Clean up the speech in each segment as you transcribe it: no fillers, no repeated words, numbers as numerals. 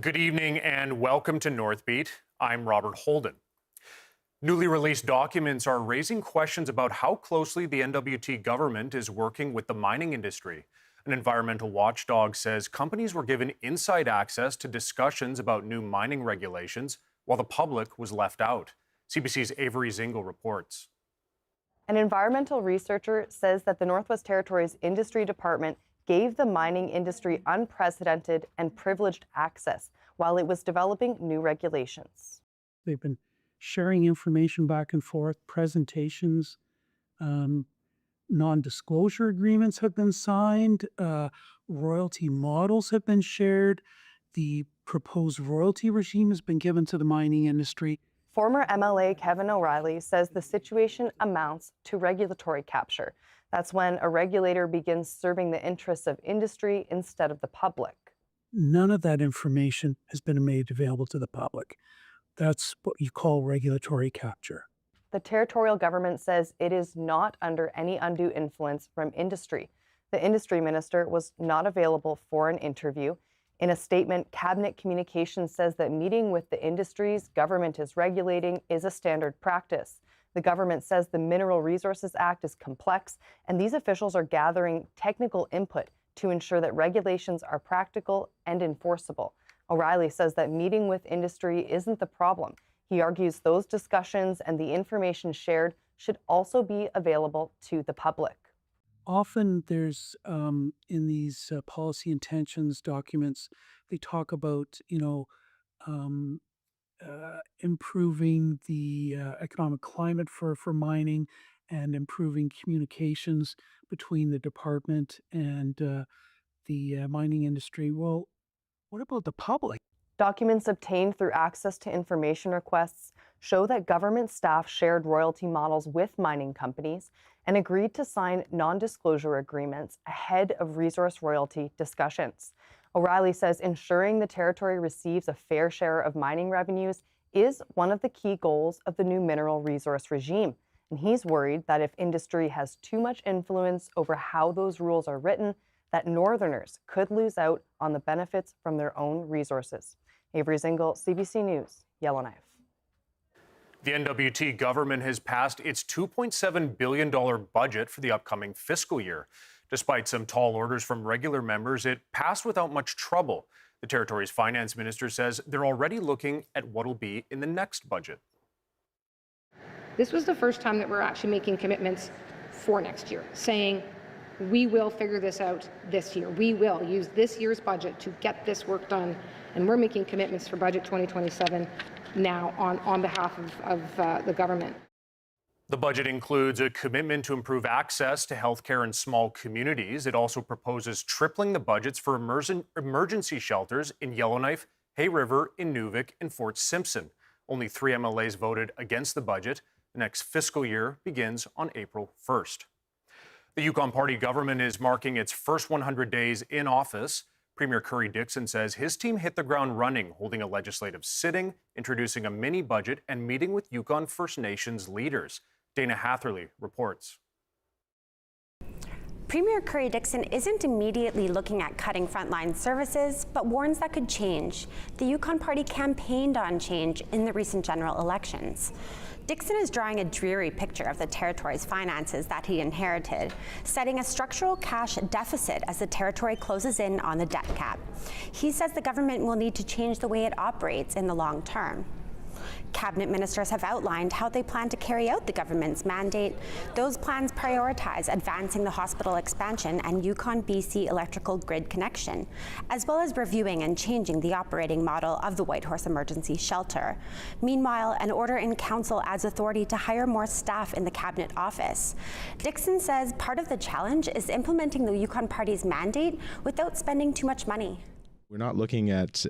Good evening and welcome to Northbeat. I'm Robert Holden. Newly released documents are raising questions about how closely the NWT government is working with the mining industry. An environmental watchdog says companies were given inside access to discussions about new mining regulations while the public was left out. CBC's Avery Zingle reports. An environmental researcher says that the Northwest Territories Industry Department gave the mining industry unprecedented and privileged access while it was developing new regulations. They've been sharing information back and forth, presentations, non-disclosure agreements have been signed, royalty models have been shared, the proposed royalty regime has been given to the mining industry. Former MLA Kevin O'Reilly says the situation amounts to regulatory capture. That's when a regulator begins serving the interests of industry instead of the public. None of that information has been made available to the public. That's what you call regulatory capture. The territorial government says it is not under any undue influence from industry. The industry minister was not available for an interview. In a statement, Cabinet Communications says that meeting with the industries government is regulating is a standard practice. The government says the Mineral Resources Act is complex, and these officials are gathering technical input to ensure that regulations are practical and enforceable. O'Reilly says that meeting with industry isn't the problem. He argues those discussions and the information shared should also be available to the public. Often there's, in these policy intentions documents, they talk about, improving the economic climate for mining and improving communications between the department and the mining industry. Well, what about the public? Documents obtained through access to information requests show that government staff shared royalty models with mining companies and agreed to sign non-disclosure agreements ahead of resource royalty discussions. O'Reilly says ensuring the territory receives a fair share of mining revenues is one of the key goals of the new mineral resource regime. And he's worried that if industry has too much influence over how those rules are written, that Northerners could lose out on the benefits from their own resources. Avery Zingle, CBC News, Yellowknife. The NWT government has passed its $2.7 billion budget for the upcoming fiscal year. Despite some tall orders from regular members, it passed without much trouble. The territory's finance minister says they're already looking at what'll be in the next budget. This was the first time that we're actually making commitments for next year, saying we will figure this out this year. We will use this year's budget to get this work done, and we're making commitments for budget 2027 now on behalf of the government. The budget includes a commitment to improve access to healthcare in small communities. It also proposes tripling the budgets for emergency shelters in Yellowknife, Hay River, Inuvik, and Fort Simpson. Only 3 MLAs voted against the budget. The next fiscal year begins on April 1st. The Yukon Party government is marking its first 100 days in office. Premier Curry Dixon says his team hit the ground running, holding a legislative sitting, introducing a mini budget, and meeting with Yukon First Nations leaders. Dana Hatherley reports. Premier Curry Dixon isn't immediately looking at cutting frontline services, but warns that could change. The Yukon Party campaigned on change in the recent general elections. Dixon is drawing a dreary picture of the territory's finances that he inherited, setting a structural cash deficit as the territory closes in on the debt cap. He says the government will need to change the way it operates in the long term. Cabinet ministers have outlined how they plan to carry out the government's mandate. Those plans prioritize advancing the hospital expansion and Yukon-BC electrical grid connection, as well as reviewing and changing the operating model of the Whitehorse Emergency Shelter. Meanwhile, an order in council adds authority to hire more staff in the Cabinet office. Dixon says part of the challenge is implementing the Yukon Party's mandate without spending too much money. We're not looking at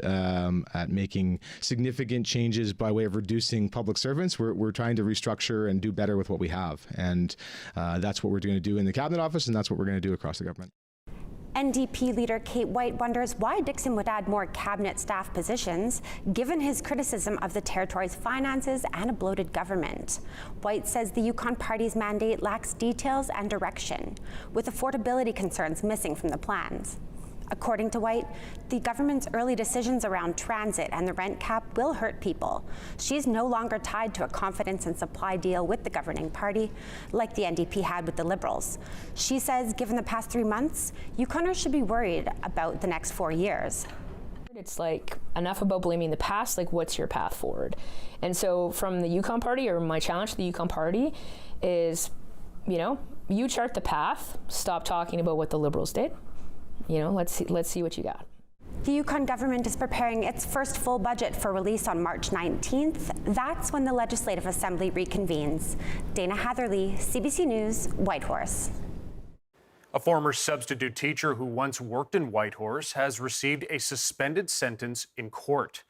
making significant changes by way of reducing public servants. We're trying to restructure and do better with what we have. And that's what we're going to do in the Cabinet office, and that's what we're going to do across the government. NDP leader Kate White wonders why Dixon would add more cabinet staff positions, given his criticism of the territory's finances and a bloated government. White says the Yukon Party's mandate lacks details and direction, with affordability concerns missing from the plans. According to White, the government's early decisions around transit and the rent cap will hurt people. She's no longer tied to a confidence and supply deal with the governing party, like the NDP had with the Liberals. She says, given the past 3 months, Yukoners should be worried about the next 4 years. It's like, enough about blaming the past, like what's your path forward? And so from the Yukon party, or my challenge to the Yukon party is, you chart the path, stop talking about what the Liberals did. Let's see what you got. The Yukon government is preparing its first full budget for release on March 19th. That's when the Legislative Assembly reconvenes. Dana Hatherley, CBC News, Whitehorse. A former substitute teacher who once worked in Whitehorse has received a suspended sentence in court.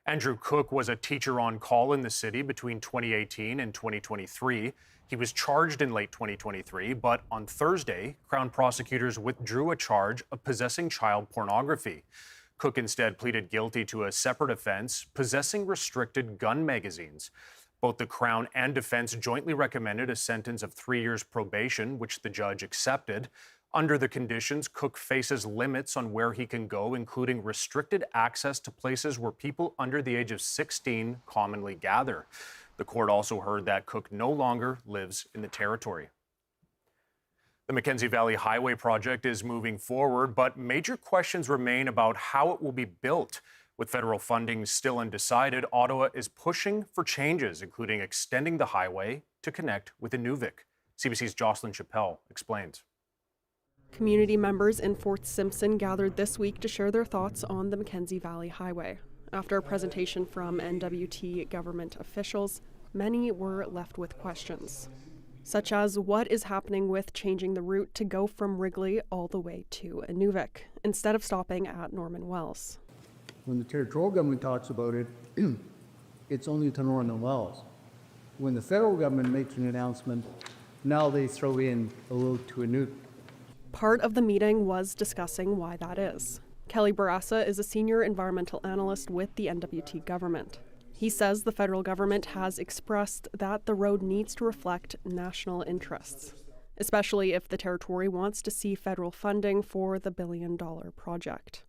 Andrew Cook was a teacher on call in the city between 2018 and 2023. He was charged in late 2023, but on Thursday, Crown prosecutors withdrew a charge of possessing child pornography. Cook instead pleaded guilty to a separate offense, possessing restricted gun magazines. Both the Crown and defense jointly recommended a sentence of 3 years probation, which the judge accepted. Under the conditions, Cook faces limits on where he can go, including restricted access to places where people under the age of 16 commonly gather. The court also heard that Cook no longer lives in the territory. The Mackenzie Valley Highway project is moving forward, but major questions remain about how it will be built. With federal funding still undecided, Ottawa is pushing for changes, including extending the highway to connect with Inuvik. CBC's Jocelyn Chappelle explains. Community members in Fort Simpson gathered this week to share their thoughts on the Mackenzie Valley Highway. After a presentation from NWT government officials, many were left with questions, such as what is happening with changing the route to go from Wrigley all the way to Inuvik, instead of stopping at Norman Wells. When the territorial government talks about it, it's only to Norman Wells. When the federal government makes an announcement, now they throw in a little to Inuvik. Part of the meeting was discussing why that is. Kelly Barassa is a senior environmental analyst with the NWT government. He says the federal government has expressed that the road needs to reflect national interests, especially if the territory wants to see federal funding for the billion-dollar project.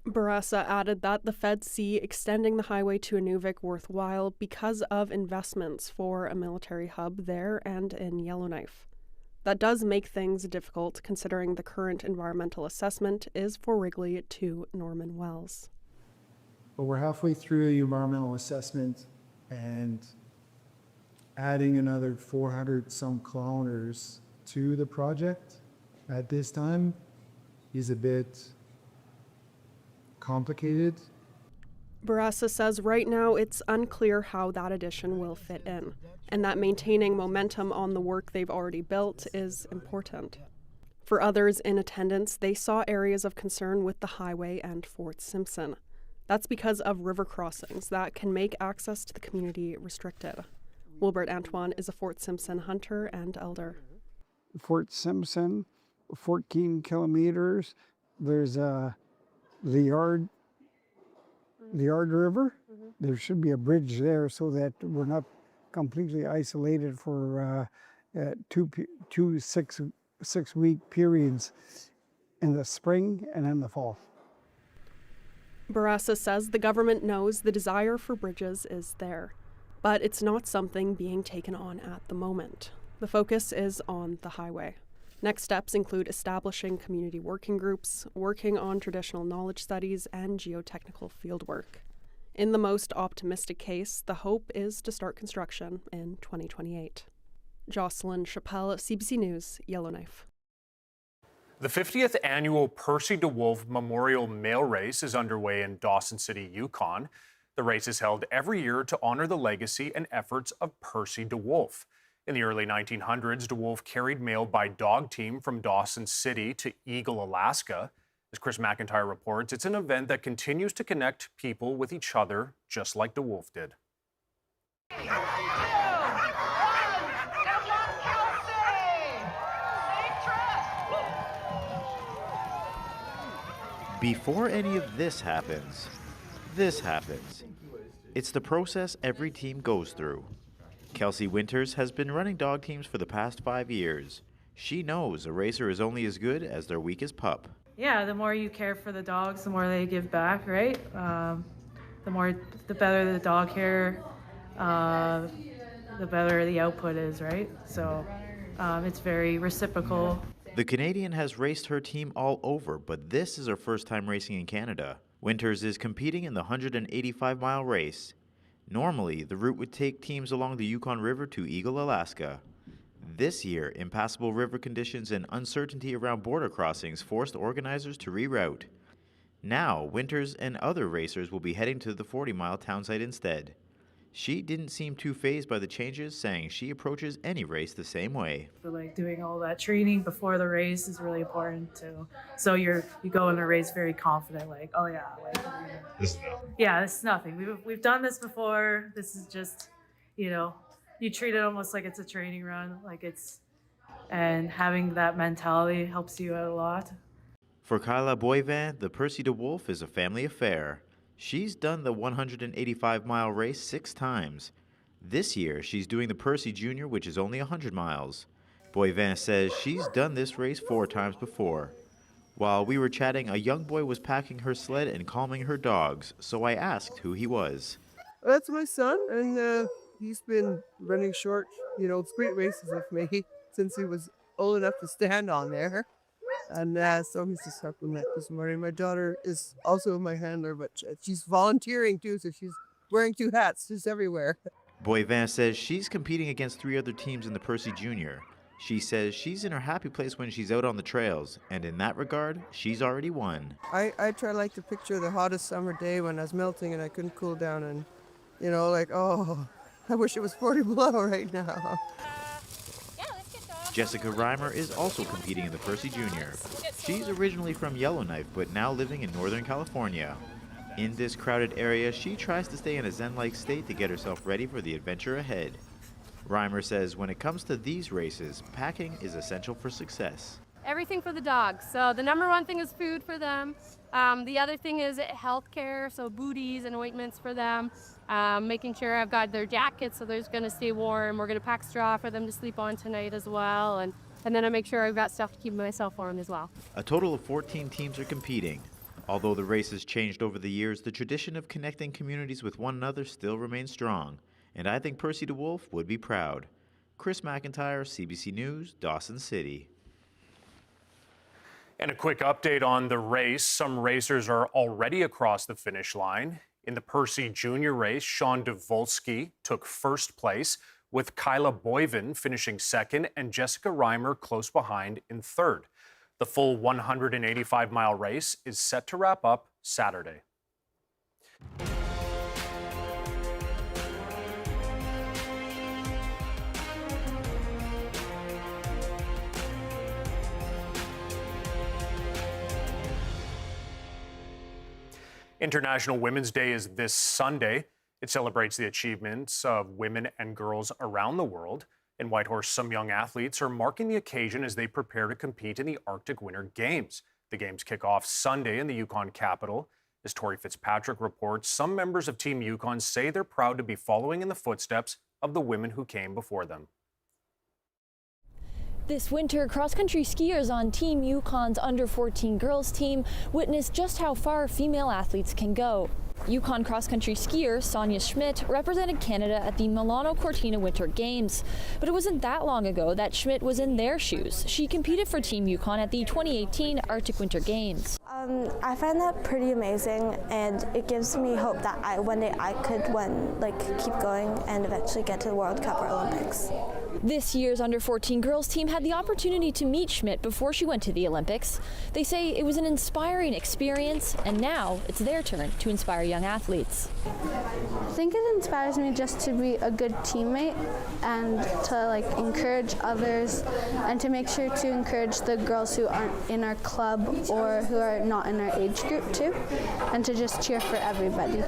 Barassa added that the feds see extending the highway to Inuvik worthwhile because of investments for a military hub there and in Yellowknife. That does make things difficult considering the current environmental assessment is for Wrigley to Norman Wells. But we're halfway through the environmental assessment, and adding another 400 some kilometers to the project at this time is a bit complicated. Barassa says right now it's unclear how that addition will fit in, and that maintaining momentum on the work they've already built is important. For others in attendance, they saw areas of concern with the highway and Fort Simpson. That's because of river crossings that can make access to the community restricted. Wilbert Antoine is a Fort Simpson hunter and elder. Fort Simpson, 14 kilometers. There's the Yard River. There should be a bridge there so that we're not completely isolated for two 6-week periods in the spring and in the fall. Barassa says the government knows the desire for bridges is there, but it's not something being taken on at the moment. The focus is on the highway. Next steps include establishing community working groups, working on traditional knowledge studies, and geotechnical fieldwork. In the most optimistic case, the hope is to start construction in 2028. Jocelyn Chappelle, CBC News, Yellowknife. The 50th annual Percy DeWolfe Memorial Mail Race is underway in Dawson City, Yukon. The race is held every year to honor the legacy and efforts of Percy DeWolfe. In the early 1900s, DeWolfe carried mail by dog team from Dawson City to Eagle, Alaska. As Chris McIntyre reports, it's an event that continues to connect people with each other, just like DeWolfe did. Before any of this happens. It's the process every team goes through. Kelsey Winters has been running dog teams for the past 5 years. She knows a racer is only as good as their weakest pup. Yeah, the more you care for the dogs, the more they give back, right? The better the dog care, the better the output is, right? So it's very reciprocal. The Canadian has raced her team all over, but this is her first time racing in Canada. Winters is competing in the 185-mile race. Normally, the route would take teams along the Yukon River to Eagle, Alaska. This year, impassable river conditions and uncertainty around border crossings forced organizers to reroute. Now, Winters and other racers will be heading to the 40-mile town site instead. She didn't seem too fazed by the changes, saying she approaches any race the same way. But like doing all that training before the race is really important too. So you go in a race very confident, like, oh yeah, like this is nothing. We've done this before. This is just, you treat it almost like it's a training run, and having that mentality helps you out a lot. For Kyla Boivin, the Percy DeWolfe is a family affair. She's done the 185-mile race 6 times. This year, she's doing the Percy Jr., which is only 100 miles. Boivin says she's done this race 4 times before. While we were chatting, a young boy was packing her sled and calming her dogs, so I asked who he was. That's my son, and he's been running short, great races with me since he was old enough to stand on there. And so he's just helping that this morning. My daughter is also my handler, but she's volunteering too, so she's wearing 2 hats just everywhere. Boivin says she's competing against 3 other teams in the Percy Jr. She says she's in her happy place when she's out on the trails, and in that regard, she's already won. I try to picture the hottest summer day when I was melting and I couldn't cool down, and oh, I wish it was 40 below right now. Jessica Reimer is also competing in the Percy Jr. She's originally from Yellowknife, but now living in Northern California. In this crowded area, she tries to stay in a zen-like state to get herself ready for the adventure ahead. Reimer says when it comes to these races, packing is essential for success. Everything for the dogs. So the number one thing is food for them. The other thing is health care, so booties and ointments for them. Making sure I've got their jackets so they're going to stay warm. We're going to pack straw for them to sleep on tonight as well. And then I make sure I've got stuff to keep myself warm as well. A total of 14 teams are competing. Although the race has changed over the years, the tradition of connecting communities with one another still remains strong. And I think Percy DeWolfe would be proud. Chris McIntyre, CBC News, Dawson City. And a quick update on the race. Some racers are already across the finish line. In the Percy Junior race, Sean DeWolfe took first place, with Kyla Boivin finishing second and Jessica Reimer close behind in third. The full 185-mile race is set to wrap up Saturday. International Women's Day is this Sunday. It celebrates the achievements of women and girls around the world. In Whitehorse, some young athletes are marking the occasion as they prepare to compete in the Arctic Winter Games. The games kick off Sunday in the Yukon capital. As Tori Fitzpatrick reports, some members of Team Yukon say they're proud to be following in the footsteps of the women who came before them. This winter, cross-country skiers on Team Yukon's under-14 girls team witnessed just how far female athletes can go. Yukon cross-country skier Sonia Schmidt represented Canada at the Milano Cortina Winter Games. But it wasn't that long ago that Schmidt was in their shoes. She competed for Team Yukon at the 2018 Arctic Winter Games. I find that pretty amazing, and it gives me hope that one day I could keep going and eventually get to the World Cup or Olympics. This year's under-14 girls team had the opportunity to meet Schmidt before she went to the Olympics. They say it was an inspiring experience, and now it's their turn to inspire young athletes. I think it inspires me just to be a good teammate and to encourage others, and to make sure to encourage the girls who aren't in our club or who are not in our age group too, and to just cheer for everybody.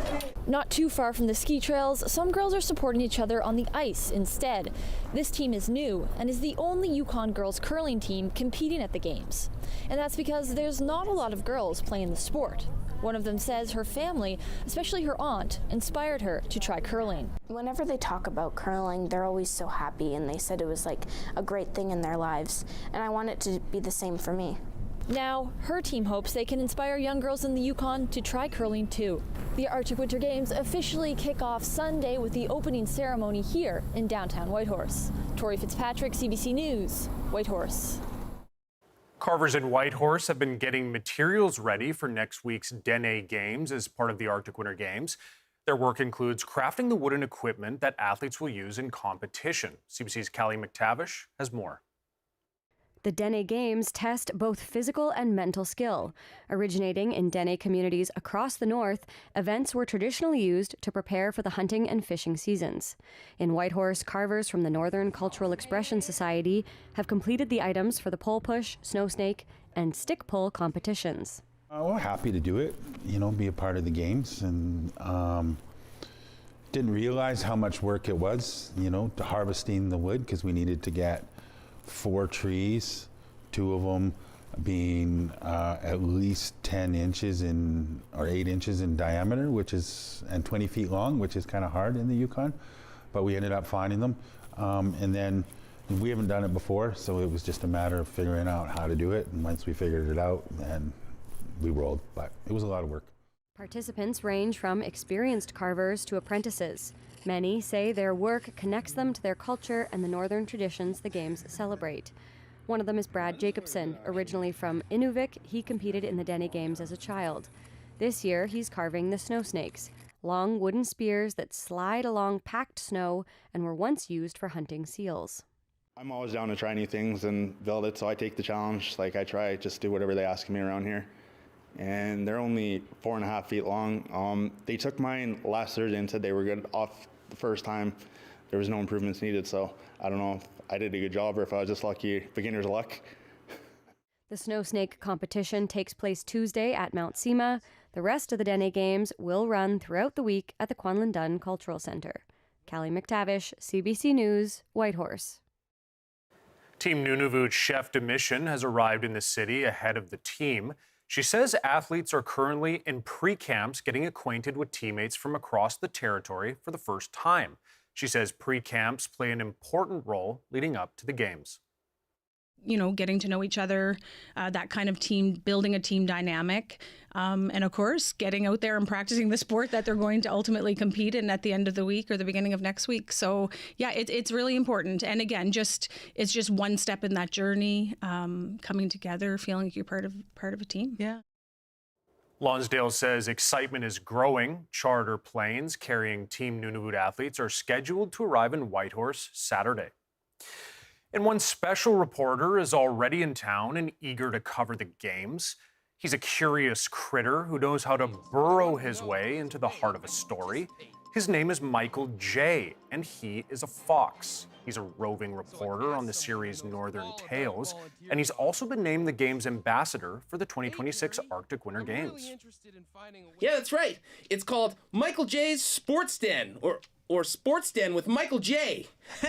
Not too far from the ski trails, some girls are supporting each other on the ice instead. This team is new and is the only Yukon girls curling team competing at the games. And that's because there's not a lot of girls playing the sport. One of them says her family, especially her aunt, inspired her to try curling. Whenever they talk about curling, they're always so happy, and they said it was a great thing in their lives. And I want it to be the same for me. Now, her team hopes they can inspire young girls in the Yukon to try curling too. The Arctic Winter Games officially kick off Sunday with the opening ceremony here in downtown Whitehorse. Tori Fitzpatrick, CBC News, Whitehorse. Carvers in Whitehorse have been getting materials ready for next week's Dene Games as part of the Arctic Winter Games. Their work includes crafting the wooden equipment that athletes will use in competition. CBC's Callie McTavish has more. The Dene Games test both physical and mental skill. Originating in Dene communities across the north, events were traditionally used to prepare for the hunting and fishing seasons. In Whitehorse, carvers from the Northern Cultural Expression Society have completed the items for the pole push, snow snake, and stick pull competitions. We're happy to do it, be a part of the games, and didn't realize how much work it was, to harvesting the wood, because we needed to get 4 trees, 2 of them being at least 10 inches or 8 inches in diameter, and 20 feet long, which is kind of hard in the Yukon, but we ended up finding them. And then we haven't done it before, so it was just a matter of figuring out how to do it. And once we figured it out, then we rolled, but it was a lot of work. Participants range from experienced carvers to apprentices. Many say their work connects them to their culture and the northern traditions the games celebrate. One of them is Brad Jacobson. Originally from Inuvik, he competed in the Dene Games as a child. This year, he's carving the snow snakes, long wooden spears that slide along packed snow and were once used for hunting seals. I'm always down to try new things and build it, so I take the challenge. I try just do whatever they ask me around here. And they're only 4.5 feet long. They took mine last Thursday and said they were good off the first time. There was no improvements needed, so I don't know if I did a good job or if I was just lucky, beginner's luck. The snow snake competition takes place Tuesday at Mount Sema. The rest of the Dene Games will run throughout the week at the Kwanlin Dun Cultural Center. Callie McTavish, CBC News, Whitehorse. Team Nunavut's chef de mission has arrived in the city ahead of the team. She says athletes are currently in pre-camps getting acquainted with teammates from across the territory for the first time. She says pre-camps play an important role leading up to the games. Getting to know each other, that kind of team, building a team dynamic, and of course, getting out there and practicing the sport that they're going to ultimately compete in at the end of the week or the beginning of next week. So yeah, it's really important. And again, it's just one step in that journey, coming together, feeling like you're part of a team. Yeah. Lonsdale says excitement is growing. Charter planes carrying Team Nunavut athletes are scheduled to arrive in Whitehorse Saturday. And one special reporter is already in town and eager to cover the games. He's a curious critter who knows how to burrow his way into the heart of a story. His name is Michael J, and he is a fox. He's a roving reporter on the series Northern Tales, and he's also been named the game's ambassador for the 2026 Arctic Winter Games. Yeah, that's right. It's called Michael J's Sports Den, or Sports Den with Michael J.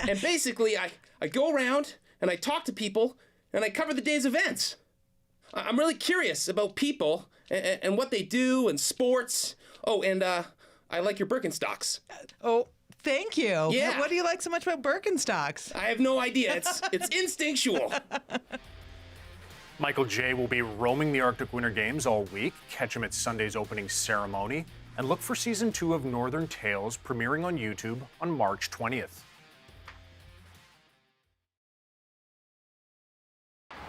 And basically, I go around and I talk to people and I cover the day's events. I'm really curious about people and what they do and sports. Oh, and I like your Birkenstocks. Oh, thank you. Yeah. What do you like so much about Birkenstocks? I have no idea. It's instinctual. Michael J will be roaming the Arctic Winter Games all week. Catch him at Sunday's opening ceremony. And look for Season 2 of Northern Tales premiering on YouTube on March 20th.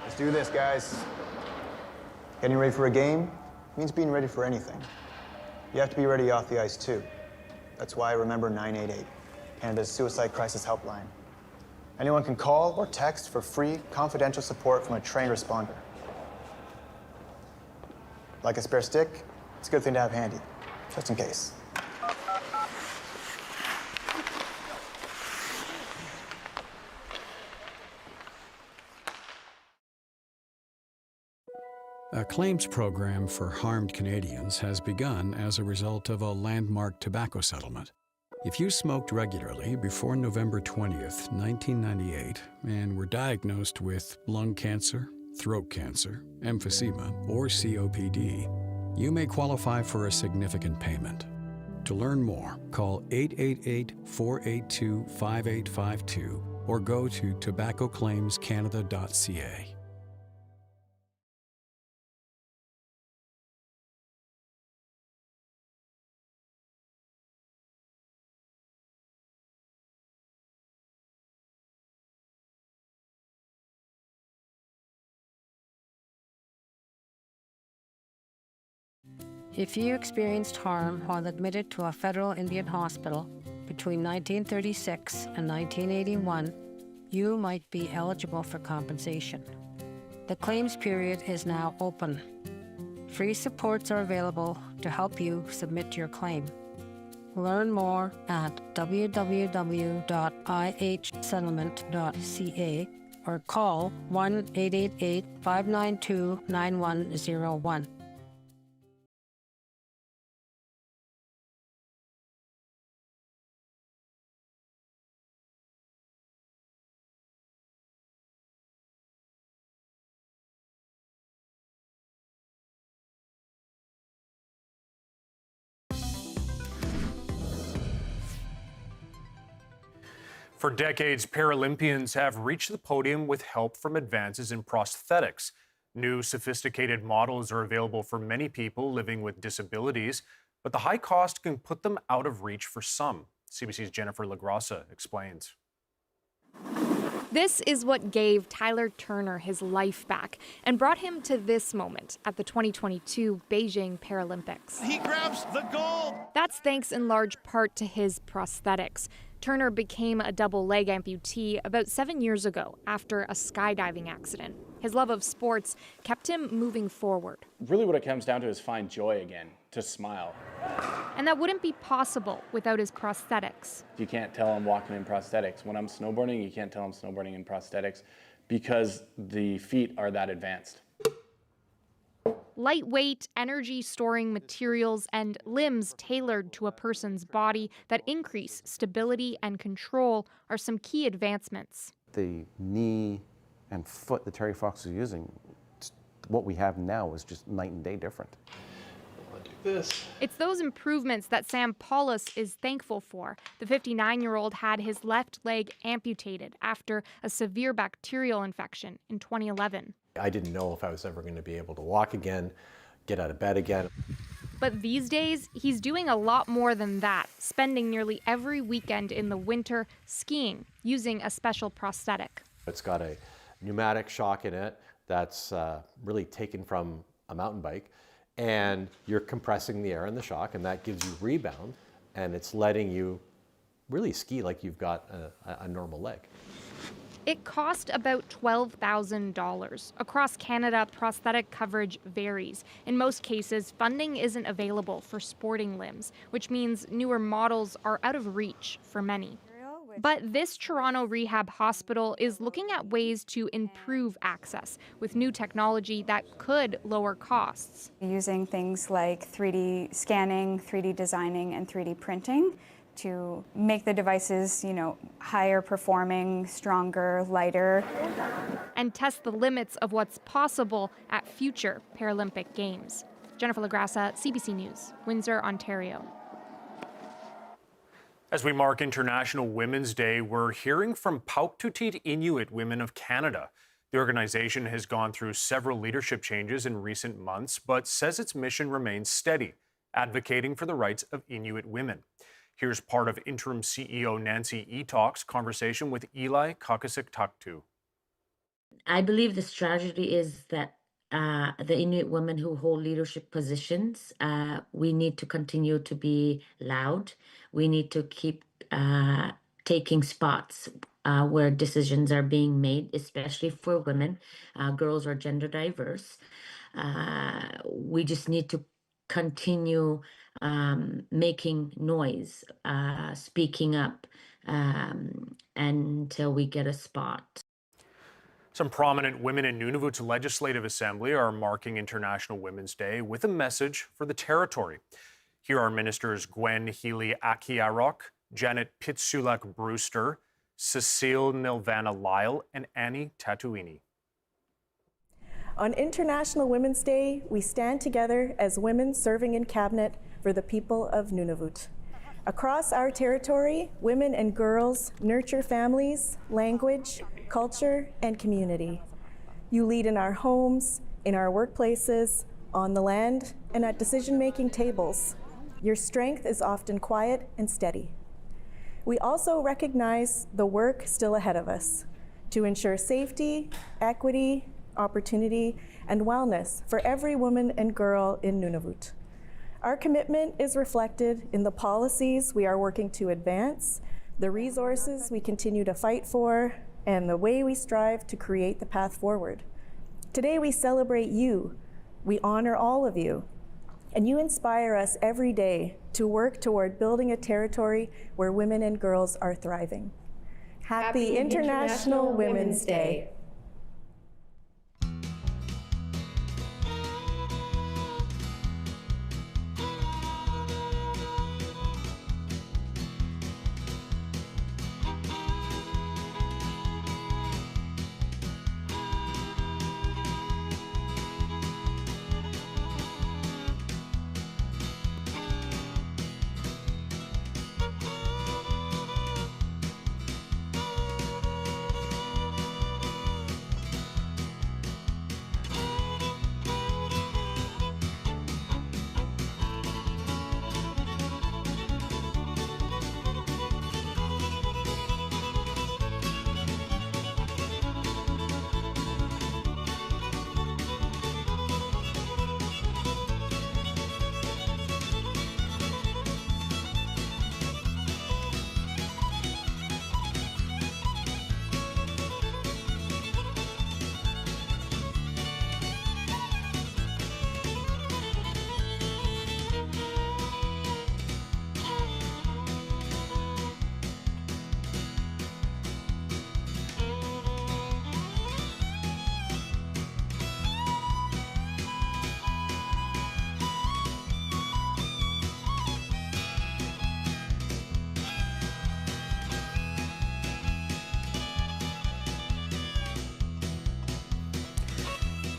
Let's do this, guys. Getting ready for a game means being ready for anything. You have to be ready off the ice, too. That's why I remember 988, Canada's suicide crisis helpline. Anyone can call or text for free, confidential support from a trained responder. Like a spare stick, it's a good thing to have handy, just in case. A claims program for harmed Canadians has begun as a result of a landmark tobacco settlement. If you smoked regularly before November 20th, 1998, and were diagnosed with lung cancer, throat cancer, emphysema, or COPD, you may qualify for a significant payment. To learn more, call 888-482-5852 or go to tobaccoclaimscanada.ca. If you experienced harm while admitted to a federal Indian hospital between 1936 and 1981, you might be eligible for compensation. The claims period is now open. Free supports are available to help you submit your claim. Learn more at www.ihsettlement.ca or call 1-888-592-9101. For decades, Paralympians have reached the podium with help from advances in prosthetics. New sophisticated models are available for many people living with disabilities, but the high cost can put them out of reach for some. CBC's Jennifer LaGrassa explains. This is what gave Tyler Turner his life back and brought him to this moment at the 2022 Beijing Paralympics. He grabs the gold! That's thanks in large part to his prosthetics. Turner became a double leg amputee about 7 years ago after a skydiving accident. His love of sports kept him moving forward. Really what it comes down to is find joy again, to smile. And that wouldn't be possible without his prosthetics. You can't tell I'm walking in prosthetics. When I'm snowboarding, you can't tell I'm snowboarding in prosthetics because the feet are that advanced. Lightweight, energy-storing materials and limbs tailored to a person's body that increase stability and control are some key advancements. The knee and foot that Terry Fox is using, what we have now is just night and day different. It's those improvements that Sam Paulus is thankful for. The 59-year-old had his left leg amputated after a severe bacterial infection in 2011. I didn't know if I was ever going to be able to walk again, get out of bed again. But these days, he's doing a lot more than that, spending nearly every weekend in the winter skiing using a special prosthetic. It's got a pneumatic shock in it that's really taken from a mountain bike, and you're compressing the air in the shock, and that gives you rebound, and it's letting you really ski like you've got a normal leg. It cost about $12,000. Across Canada, prosthetic coverage varies. In most cases, funding isn't available for sporting limbs, which means newer models are out of reach for many. But this Toronto rehab hospital is looking at ways to improve access with new technology that could lower costs. Using things like 3D scanning, 3D designing, and 3D printing to make the devices, higher performing, stronger, lighter. And test the limits of what's possible at future Paralympic Games. Jennifer LaGrassa, CBC News, Windsor, Ontario. As we mark International Women's Day, we're hearing from Pauktutit Inuit Women of Canada. The organization has gone through several leadership changes in recent months, but says its mission remains steady, advocating for the rights of Inuit women. Here's part of interim CEO Nancy Etalk's conversation with Eli Kakasik-Taktu. I believe the strategy is that the Inuit women who hold leadership positions, we need to continue to be loud. We need to keep taking spots where decisions are being made, especially for women. Girls are gender diverse. We just need to continue making noise, speaking up until we get a spot. Some prominent women in Nunavut's Legislative Assembly are marking International Women's Day with a message for the territory. Here are Ministers Gwen Healy-Akiarok, Janet Pitsulak-Brewster, Cecile Nilvana-Lyle, and Annie Tatuini. On International Women's Day, we stand together as women serving in cabinet for the people of Nunavut. Across our territory, women and girls nurture families, language, culture, and community. You lead in our homes, in our workplaces, on the land, and at decision-making tables. Your strength is often quiet and steady. We also recognize the work still ahead of us to ensure safety, equity, opportunity, and wellness for every woman and girl in Nunavut. Our commitment is reflected in the policies we are working to advance, the resources we continue to fight for, and the way we strive to create the path forward. Today we celebrate you. We honor all of you. And you inspire us every day to work toward building a territory where women and girls are thriving. Happy International Women's Day.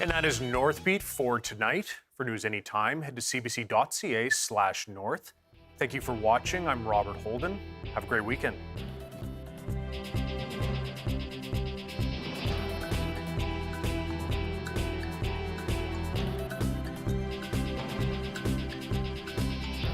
And that is Northbeat for tonight. For news anytime, head to cbc.ca/north. Thank you for watching. I'm Robert Holden. Have a great weekend.